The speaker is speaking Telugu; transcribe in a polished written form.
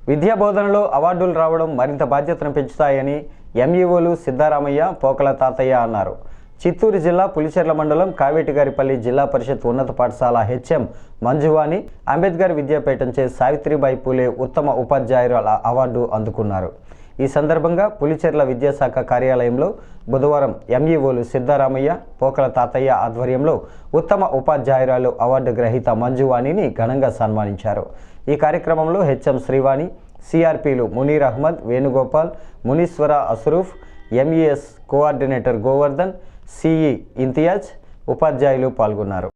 విద్యా బోధనలో అవార్డులు రావడం మరింత బాధ్యతను పెంచుతాయని ఎంఈఓలు సిద్ధారామయ్య, పోకల తాతయ్య అన్నారు. చిత్తూరు జిల్లా పులిచెర్ల మండలం కావేటిగారిపల్లి జిల్లా పరిషత్ ఉన్నత పాఠశాల హెచ్ఎం మంజువాణి అంబేద్కర్ విద్యాపీఠంచే సావిత్రిబాయి పూలే ఉత్తమ ఉపాధ్యాయురాల అవార్డు అందుకున్నారు. ఈ సందర్భంగా పులిచెర్ల విద్యాశాఖ కార్యాలయంలో బుధవారం ఎంఈఓలు సిద్ధారామయ్య, పోకల తాతయ్య ఆధ్వర్యంలో ఉత్తమ ఉపాధ్యాయురాలు అవార్డు గ్రహీత మంజువాణిని ఘనంగా సన్మానించారు. ఈ కార్యక్రమంలో హెచ్ఎం శ్రీవాణి, సిఆర్పీలు Munir Ahmed, Venugopal, Muneeshwara Asruf, MES coordinator Govardhan, CE Imtiaz, ఉపాధ్యాయులు పాల్గొన్నారు.